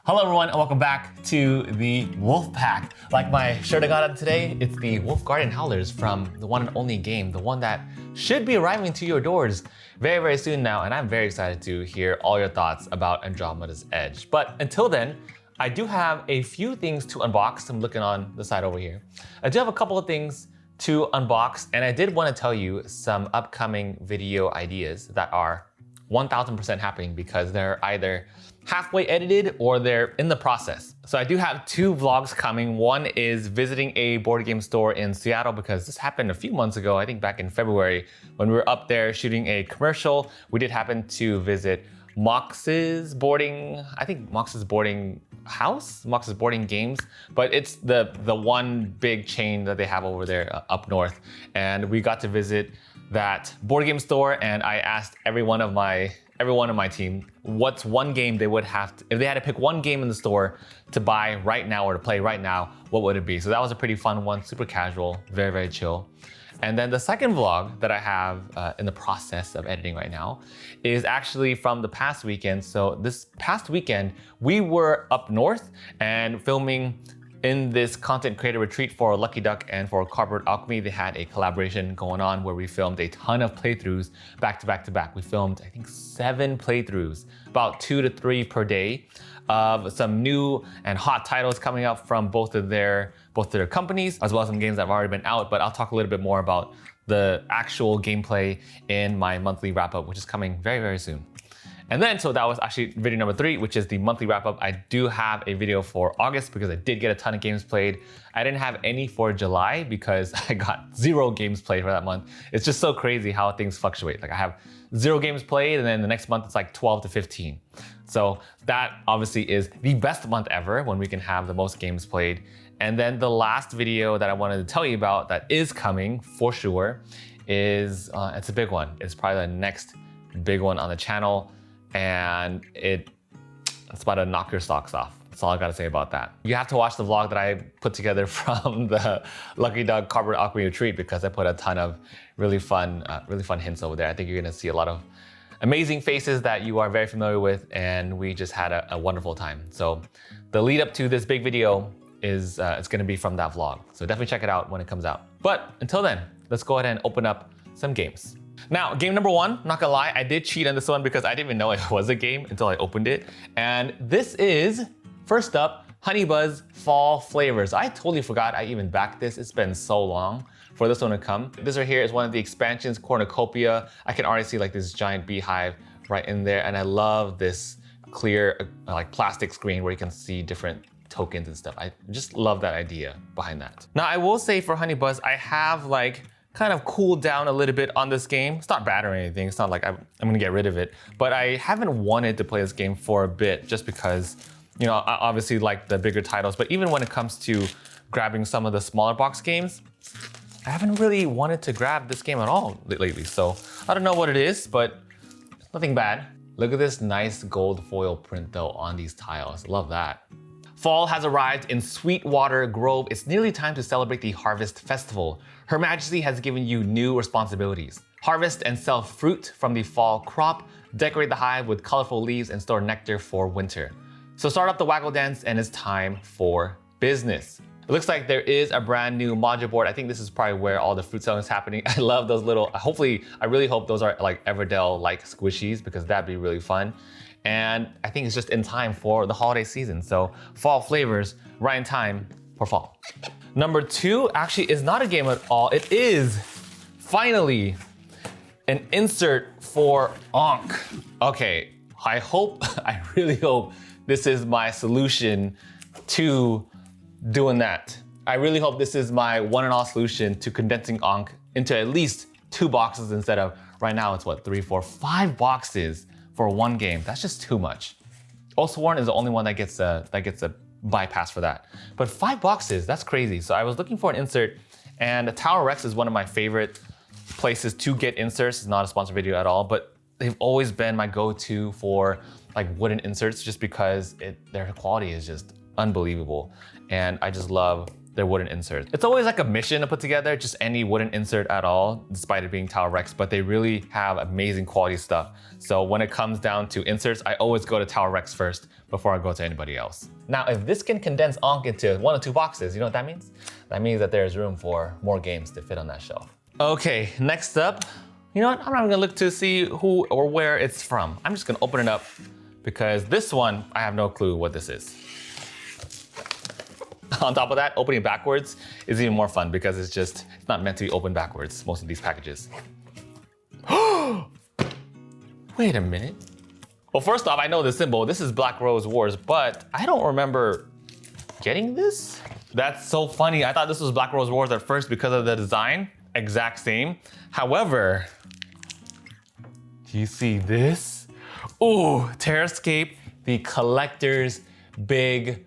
Hello everyone and welcome back to the Wolf Pack. Like my shirt I got on today, it's the Wolf Garden Howlers from the one and only game, the one that should be arriving to your doors very, very soon now, and I'm very excited to hear all your thoughts about Andromeda's Edge. But until then, I do have a few things to unbox. I'm looking on the side over here. I do have a couple of things to unbox, and I did want to tell you some upcoming video ideas that are 1000% happening because they're either halfway edited or they're in the process. So I do have two vlogs coming. One is visiting a board game store in Seattle because this happened a few months ago, I think back in February when we were up there shooting a commercial. We did happen to visit Mox's boarding house, Mox's boarding games, but it's the one big chain that they have over there up north. And we got to visit that board game store, and I asked every one of my team what's one game they would have to, if they had to pick one game in the store to buy right now or to play right now, what would it be? So that was a pretty fun one, super casual, very, very chill. And then the second vlog that I have in the process of editing right now is actually from the past weekend. So this past weekend, we were up north and filming in this content creator retreat for Lucky Duck and for Cardboard Alchemy. They had a collaboration going on where we filmed a ton of playthroughs back to back to back. We filmed, I think, 7 playthroughs, about 2 to 3 per day of some new and hot titles coming up from both of their companies, as well as some games that have already been out. But I'll talk a little bit more about the actual gameplay in my monthly wrap up, which is coming very, very soon. And then, so that was actually video number 3, which is the monthly wrap up. I do have a video for August because I did get a ton of games played. I didn't have any for July because I got 0 games played for that month. It's just so crazy how things fluctuate. Like I have 0 games played and then the next month it's like 12 to 15. So that obviously is the best month ever when we can have the most games played. And then the last video that I wanted to tell you about that is coming for sure is, it's a big one. It's probably the next big one on the channel. And it's about to knock your socks off. That's all I gotta say about that. You have to watch the vlog that I put together from the Lucky Duck Cardboard Alchemy retreat because I put a ton of really fun hints over there. I think you're gonna see a lot of amazing faces that you are very familiar with, and we just had a wonderful time. So the lead up to this big video is it's gonna be from that vlog. So definitely check it out when it comes out. But until then, let's go ahead and open up some games. Now, game number 1, not gonna lie, I did cheat on this one because I didn't even know it was a game until I opened it. And this is, first up, Honey Buzz Fall Flavors. I totally forgot I even backed this. It's been so long for this one to come. This right here is one of the expansions, Cornucopia. I can already see like this giant beehive right in there. And I love this clear like plastic screen where you can see different tokens and stuff. I just love that idea behind that. Now, I will say for Honey Buzz, I have like kind of cooled down a little bit on this game. It's not bad or anything. It's not like I'm gonna get rid of it, but I haven't wanted to play this game for a bit just because, you know, I obviously like the bigger titles, but even when it comes to grabbing some of the smaller box games, I haven't really wanted to grab this game at all lately. So I don't know what it is, but it's nothing bad. Look at this nice gold foil print though on these tiles. Love that. Fall has arrived in Sweetwater Grove. It's nearly time to celebrate the Harvest Festival. Her Majesty has given you new responsibilities. Harvest and sell fruit from the fall crop, decorate the hive with colorful leaves, and store nectar for winter. So start up the waggle dance and it's time for business. It looks like there is a brand new module board. I think this is probably where all the fruit selling is happening. I love those little, I really hope those are like Everdell-like squishies because that'd be really fun. And I think it's just in time for the holiday season. So fall flavors, right in time for fall. Number 2 actually is not a game at all. It is finally an insert for Ankh. Okay, I really hope this is my solution to doing that. I really hope this is my one and all solution to condensing Ankh into at least 2 boxes instead of, right now it's what, 3, 4, 5 boxes for one game. That's just too much. Oathsworn is the only one that gets a bypass for that. But 5 boxes, that's crazy. So I was looking for an insert, and Tower Rex is one of my favorite places to get inserts. It's not a sponsored video at all, but they've always been my go-to for like wooden inserts just because their quality is just unbelievable. And I just love their wooden inserts. It's always like a mission to put together, just any wooden insert at all, despite it being Tower Rex, but they really have amazing quality stuff. So when it comes down to inserts, I always go to Tower Rex first before I go to anybody else. Now, if this can condense Ankh into 1 or 2 boxes, you know what that means? That means that there's room for more games to fit on that shelf. Okay, next up, you know what? I'm not gonna look to see who or where it's from. I'm just gonna open it up because this one, I have no clue what this is. On top of that, opening backwards is even more fun because it's not meant to be opened backwards, most of these packages. Wait a minute. Well, first off, I know the symbol. This is Black Rose Wars, but I don't remember getting this. That's so funny. I thought this was Black Rose Wars at first because of the design. Exact same. However, do you see this? Ooh, Terrascape, the collector's big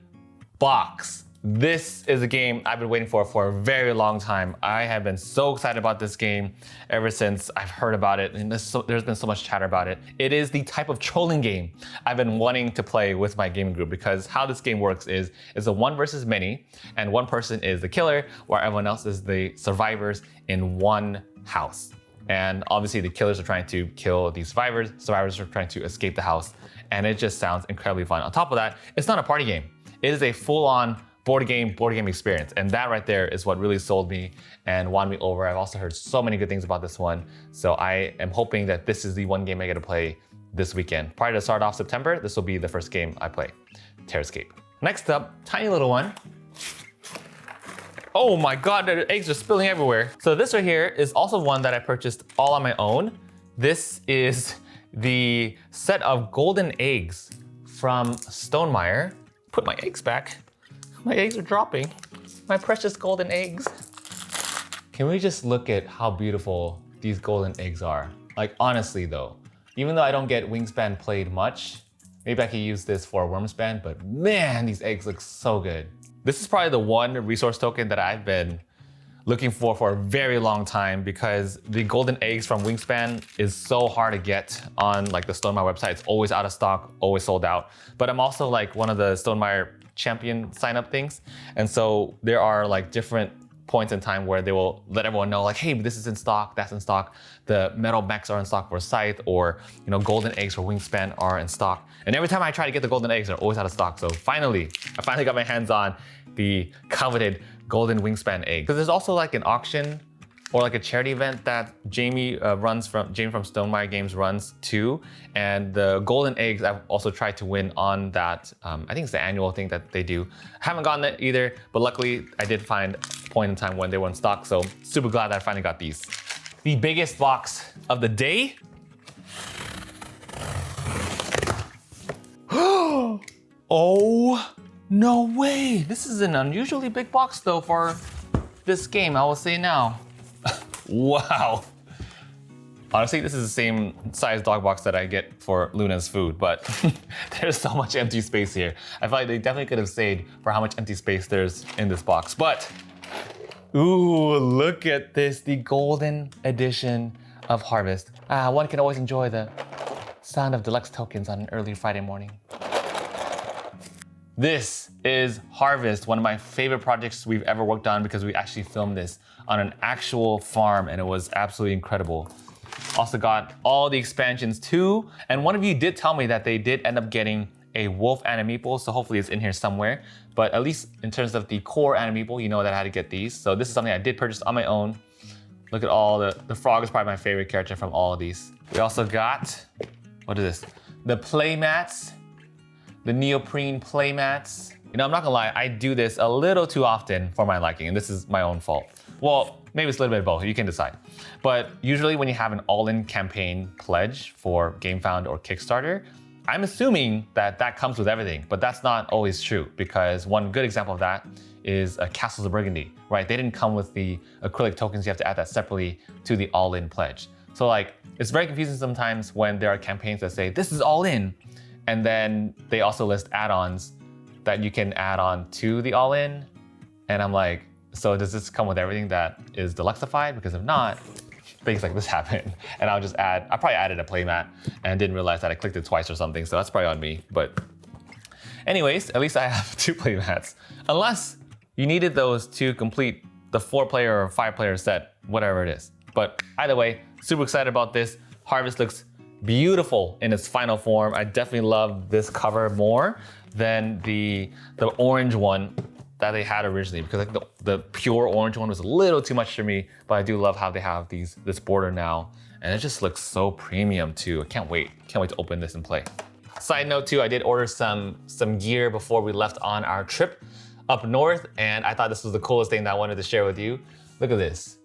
box. This is a game I've been waiting for a very long time. I have been so excited about this game ever since I've heard about it, and there's been so much chatter about it. It is the type of trolling game I've been wanting to play with my gaming group, because how this game works is it's a 1 versus many, and one person is the killer, while everyone else is the survivors in one house. And obviously the killers are trying to kill the survivors are trying to escape the house, and it just sounds incredibly fun. On top of that, it's not a party game. It is a full-on board game experience. And that right there is what really sold me and won me over. I've also heard so many good things about this one. So I am hoping that this is the one game I get to play this weekend. Prior to start off September, this will be the first game I play, Terrascape. Next up, tiny little one. Oh my God, the eggs are spilling everywhere. So this right here is also one that I purchased all on my own. This is the set of golden eggs from Stonemaier. Put my eggs back. My eggs are dropping. My precious golden eggs. Can we just look at how beautiful these golden eggs are? Like, honestly though, even though I don't get Wingspan played much, maybe I could use this for a Wormspan, but man, these eggs look so good. This is probably the one resource token that I've been looking for a very long time, because the golden eggs from Wingspan is so hard to get on like the Stonemaier website. It's always out of stock, always sold out. But I'm also like one of the Stonemaier champion sign up things. And so there are like different points in time where they will let everyone know like, hey, this is in stock, that's in stock. The metal mechs are in stock for Scythe, or golden eggs for Wingspan are in stock. And every time I try to get the golden eggs, they're always out of stock. So I finally got my hands on the coveted golden Wingspan egg. Because there's also like an auction or like a charity event that Jamie from Stonemaier Games runs too. And the golden eggs I've also tried to win on that. I think it's the annual thing that they do. I haven't gotten it either, but luckily I did find a point in time when they were in stock. So super glad that I finally got these. The biggest box of the day. Oh, no way. This is an unusually big box though for this game, I will say now. Wow. Honestly, this is the same size dog box that I get for Luna's food, but there's so much empty space here. I feel like they definitely could have saved for how much empty space there's in this box. But, ooh, look at this, the golden edition of Harvest. One can always enjoy the sound of deluxe tokens on an early Friday morning. This is Harvest, one of my favorite projects we've ever worked on, because we actually filmed this on an actual farm and it was absolutely incredible. Also got all the expansions too. And one of you did tell me that they did end up getting a wolf animeeple, so hopefully it's in here somewhere. But at least in terms of the core animeeple, you know that I had to get these. So this is something I did purchase on my own. Look at all the frog is probably my favorite character from all of these. We also got, what is this? The playmats. The neoprene playmats. I'm not gonna lie, I do this a little too often for my liking, and this is my own fault. Well, maybe it's a little bit of both, you can decide. But usually when you have an all-in campaign pledge for GameFound or Kickstarter, I'm assuming that comes with everything, but that's not always true, because one good example of that is Castles of Burgundy, right? They didn't come with the acrylic tokens, you have to add that separately to the all-in pledge. So like, it's very confusing sometimes when there are campaigns that say, this is all in, and then they also list add-ons that you can add on to the all-in. And I'm like, so does this come with everything that is deluxified? Because if not, things like this happen. And I probably added a playmat and didn't realize that I clicked it twice or something. So that's probably on me. But anyways, at least I have 2 playmats. Unless you needed those to complete the 4-player or 5-player set, whatever it is. But either way, super excited about this. Harvest looks beautiful in its final form. I definitely love this cover more than the orange one that they had originally, because like the pure orange one was a little too much for me, but I do love how they have this border now, and it just looks so premium too. I can't wait to open this and play. Side note too, I did order some gear before we left on our trip up north, and I thought this was the coolest thing that I wanted to share with you. Look at this.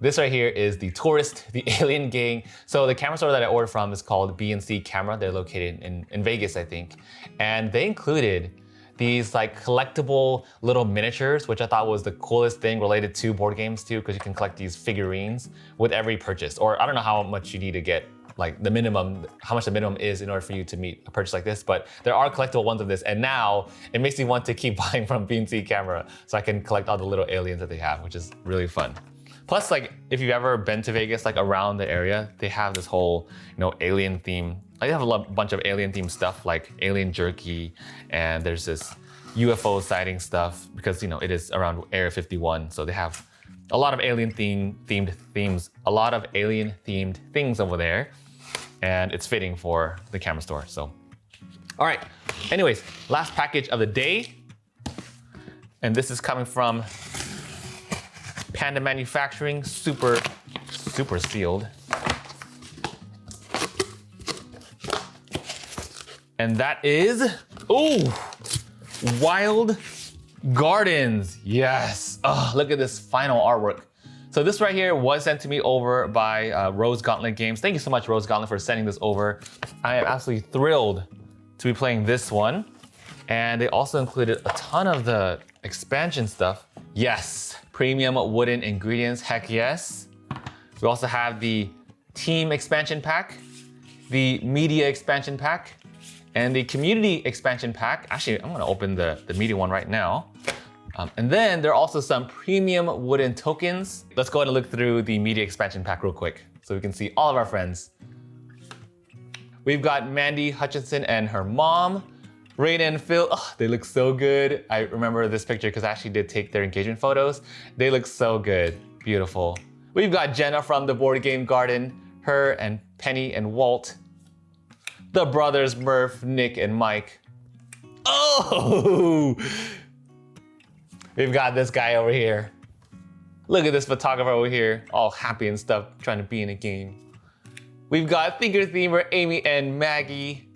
This right here is the Tourist, the Alien Gang. So the camera store that I ordered from is called B&C Camera. They're located in Vegas, I think. And they included these like collectible little miniatures, which I thought was the coolest thing related to board games too, because you can collect these figurines with every purchase. Or I don't know how much you need to get, like the minimum, how much the minimum is in order for you to meet a purchase like this, but there are collectible ones of this, and now it makes me want to keep buying from B&C Camera so I can collect all the little aliens that they have, which is really fun. Plus, like, if you've ever been to Vegas, like around the area, they have this whole, alien theme. Like, they have a bunch of alien themed stuff, like alien jerky, and there's this UFO sighting stuff because, it is around Area 51. So they have a lot of alien themed themes, a lot of alien themed things over there, and it's fitting for the camera store. So, all right. Anyways, last package of the day, and this is coming from Panda Manufacturing, super sealed. And that is, Wild Gardens. Yes. Oh, look at this final artwork. So this right here was sent to me over by Rose Gauntlet Games. Thank you so much, Rose Gauntlet, for sending this over. I am absolutely thrilled to be playing this one. And they also included a ton of the expansion stuff. Yes, premium wooden ingredients, heck yes. We also have the team expansion pack, the media expansion pack, and the community expansion pack. Actually, I'm gonna open the media one right now. And then there are also some premium wooden tokens. Let's go ahead and look through the media expansion pack real quick so we can see all of our friends. We've got Mandy Hutchinson and her mom, Raina and Phil. Oh, they look so good. I remember this picture because I actually did take their engagement photos. They look so good, beautiful. We've got Jenna from the Board Game Garden, her and Penny and Walt. The brothers Murph, Nick, and Mike. Oh! We've got this guy over here. Look at this photographer over here, all happy and stuff, trying to be in a game. We've got Thinker Themer, Amy and Maggie.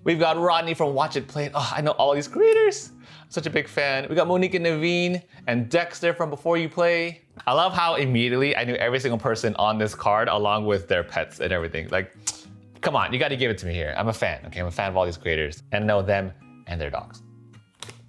We've got Rodney from Watch It Play It. Oh, I know all these creators. I'm such a big fan. We got Monique and Naveen and Dexter from Before You Play. I love how immediately I knew every single person on this card along with their pets and everything. Like, come on, you gotta give it to me here. I'm a fan, okay? I'm a fan of all these creators and know them and their dogs.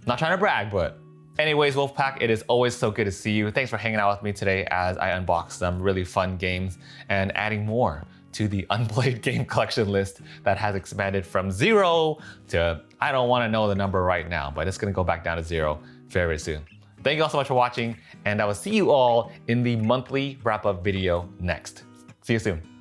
Not trying to brag, but anyways, Wolfpack, it is always so good to see you. Thanks for hanging out with me today as I unbox some really fun games and adding more to the unplayed game collection list that has expanded from 0 to, I don't want to know the number right now, but it's going to go back down to 0 very, very soon. Thank you all so much for watching, and I will see you all in the monthly wrap-up video next. See you soon.